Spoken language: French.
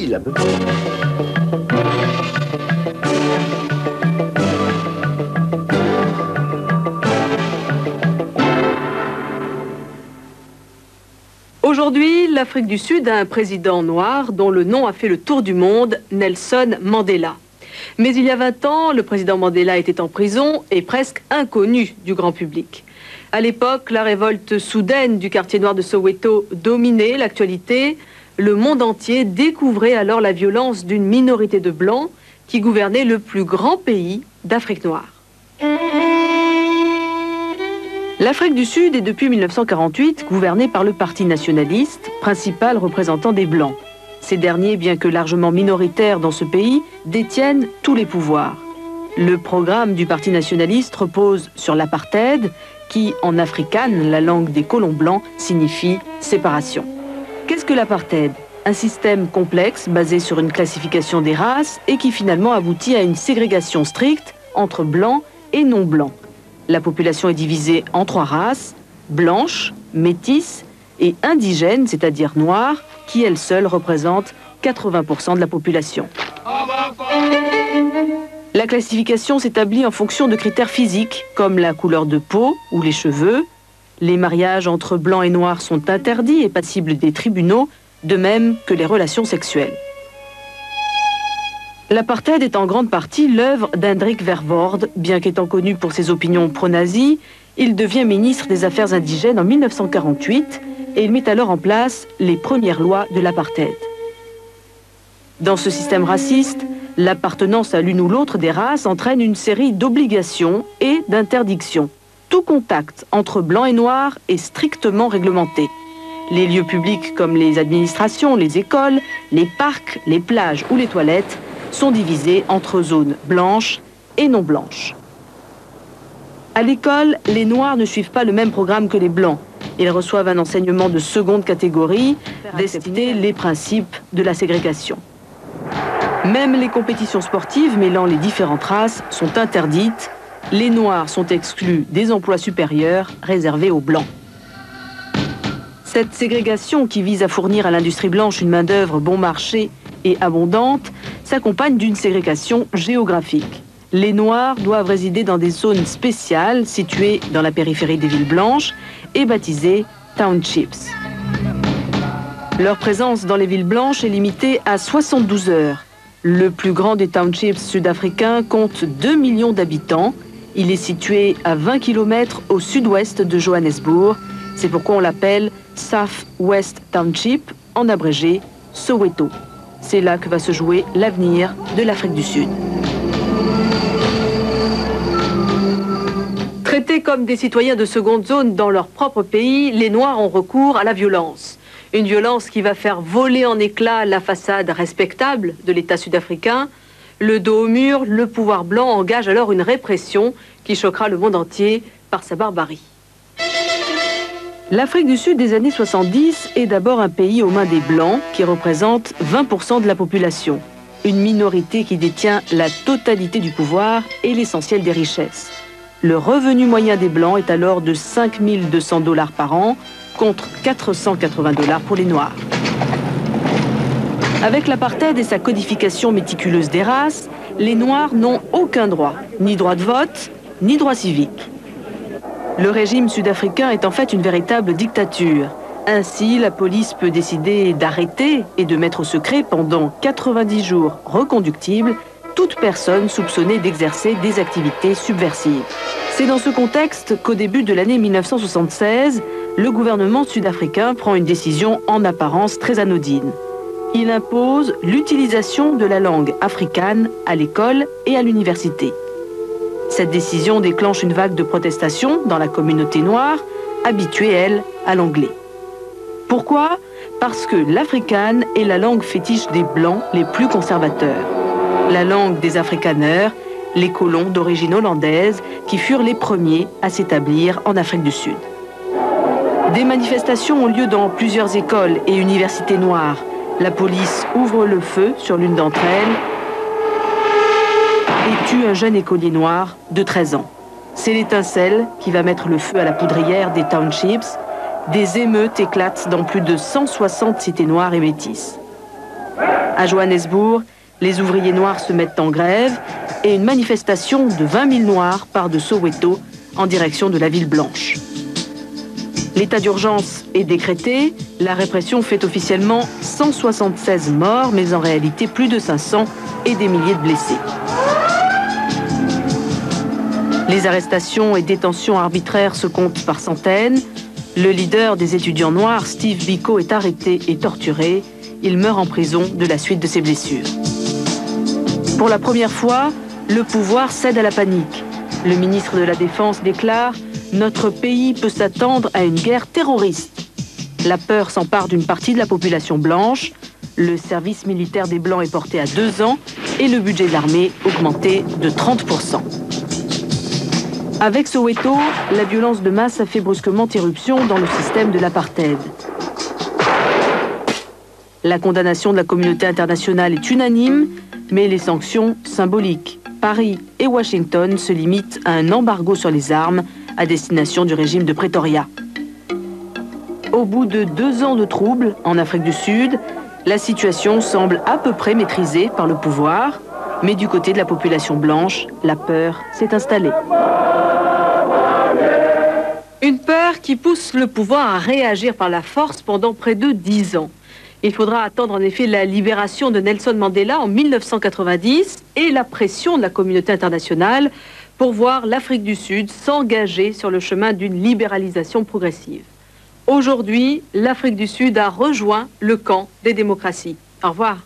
syllabes. Aujourd'hui, l'Afrique du Sud a un président noir dont le nom a fait le tour du monde, Nelson Mandela. Mais il y a 20 ans, le président Mandela était en prison et presque inconnu du grand public. À l'époque, la révolte soudaine du quartier noir de Soweto dominait l'actualité. Le monde entier découvrait alors la violence d'une minorité de blancs qui gouvernait le plus grand pays d'Afrique noire. L'Afrique du Sud est depuis 1948 gouvernée par le Parti nationaliste, principal représentant des Blancs. Ces derniers, bien que largement minoritaires dans ce pays, détiennent tous les pouvoirs. Le programme du Parti nationaliste repose sur l'apartheid, qui, en afrikaans, la langue des colons blancs, signifie séparation. Qu'est-ce que l'apartheid? Un système complexe basé sur une classification des races et qui finalement aboutit à une ségrégation stricte entre blancs et non-blancs. La population est divisée en 3 races, blanches, métisses et indigènes, c'est-à-dire noires, qui elles seules représentent 80% de la population. La classification s'établit en fonction de critères physiques, comme la couleur de peau ou les cheveux. Les mariages entre blancs et noirs sont interdits et passibles des tribunaux, de même que les relations sexuelles. L'apartheid est en grande partie l'œuvre d'Hendrik Verwoerd. Bien qu'étant connu pour ses opinions pro-nazis, il devient ministre des Affaires indigènes en 1948 et il met alors en place les premières lois de l'apartheid. Dans ce système raciste, l'appartenance à l'une ou l'autre des races entraîne une série d'obligations et d'interdictions. Tout contact entre blancs et noirs est strictement réglementé. Les lieux publics comme les administrations, les écoles, les parcs, les plages ou les toilettes sont divisés entre zones blanches et non blanches. À l'école, les Noirs ne suivent pas le même programme que les Blancs. Ils reçoivent un enseignement de seconde catégorie, destiné les principes de la ségrégation. Même les compétitions sportives mêlant les différentes races sont interdites. Les Noirs sont exclus des emplois supérieurs réservés aux Blancs. Cette ségrégation qui vise à fournir à l'industrie blanche une main-d'œuvre bon marché et abondante s'accompagne d'une ségrégation géographique. Les Noirs doivent résider dans des zones spéciales situées dans la périphérie des villes blanches et baptisées townships. Leur présence dans les villes blanches est limitée à 72 heures. Le plus grand des townships sud-africains compte 2 millions d'habitants. Il est situé à 20 km au sud-ouest de Johannesburg. C'est pourquoi on l'appelle South West Township, en abrégé Soweto. C'est là que va se jouer l'avenir de l'Afrique du Sud. Traités comme des citoyens de seconde zone dans leur propre pays, les Noirs ont recours à la violence. Une violence qui va faire voler en éclats la façade respectable de l'État sud-africain. Le dos au mur, le pouvoir blanc engage alors une répression qui choquera le monde entier par sa barbarie. L'Afrique du Sud des années 70 est d'abord un pays aux mains des Blancs qui représente 20% de la population. Une minorité qui détient la totalité du pouvoir et l'essentiel des richesses. Le revenu moyen des Blancs est alors de 5 200 $ par an contre 480 $ pour les Noirs. Avec l'apartheid et sa codification méticuleuse des races, les Noirs n'ont aucun droit, ni droit de vote, ni droit civique. Le régime sud-africain est en fait une véritable dictature. Ainsi, la police peut décider d'arrêter et de mettre au secret pendant 90 jours reconductibles toute personne soupçonnée d'exercer des activités subversives. C'est dans ce contexte qu'au début de l'année 1976, le gouvernement sud-africain prend une décision en apparence très anodine. Il impose l'utilisation de la langue afrikaans à l'école et à l'université. Cette décision déclenche une vague de protestations dans la communauté noire, habituée, elle, à l'anglais. Pourquoi? Parce que l'afrikaans est la langue fétiche des Blancs les plus conservateurs. La langue des afrikaners, les colons d'origine hollandaise, qui furent les premiers à s'établir en Afrique du Sud. Des manifestations ont lieu dans plusieurs écoles et universités noires. La police ouvre le feu sur l'une d'entre elles et tue un jeune écolier noir de 13 ans. C'est l'étincelle qui va mettre le feu à la poudrière des townships. Des émeutes éclatent dans plus de 160 cités noires et métisses. À Johannesburg, les ouvriers noirs se mettent en grève et une manifestation de 20 000 noirs part de Soweto en direction de la ville blanche. L'état d'urgence est décrété, la répression fait officiellement 176 morts, mais en réalité plus de 500 et des milliers de blessés. Les arrestations et détentions arbitraires se comptent par centaines. Le leader des étudiants noirs, Steve Biko, est arrêté et torturé. Il meurt en prison de la suite de ses blessures. Pour la première fois, le pouvoir cède à la panique. Le ministre de la Défense déclare « Notre pays peut s'attendre à une guerre terroriste ». La peur s'empare d'une partie de la population blanche. Le service militaire des Blancs est porté à 2 ans et le budget de l'armée augmenté de 30%. Avec Soweto, la violence de masse a fait brusquement irruption dans le système de l'apartheid. La condamnation de la communauté internationale est unanime, mais les sanctions symboliques. Paris et Washington se limitent à un embargo sur les armes à destination du régime de Pretoria. Au bout de 2 ans de troubles en Afrique du Sud, la situation semble à peu près maîtrisée par le pouvoir, mais du côté de la population blanche, la peur s'est installée. Une peur qui pousse le pouvoir à réagir par la force pendant près de 10 ans. Il faudra attendre en effet la libération de Nelson Mandela en 1990 et la pression de la communauté internationale pour voir l'Afrique du Sud s'engager sur le chemin d'une libéralisation progressive. Aujourd'hui, l'Afrique du Sud a rejoint le camp des démocraties. Au revoir.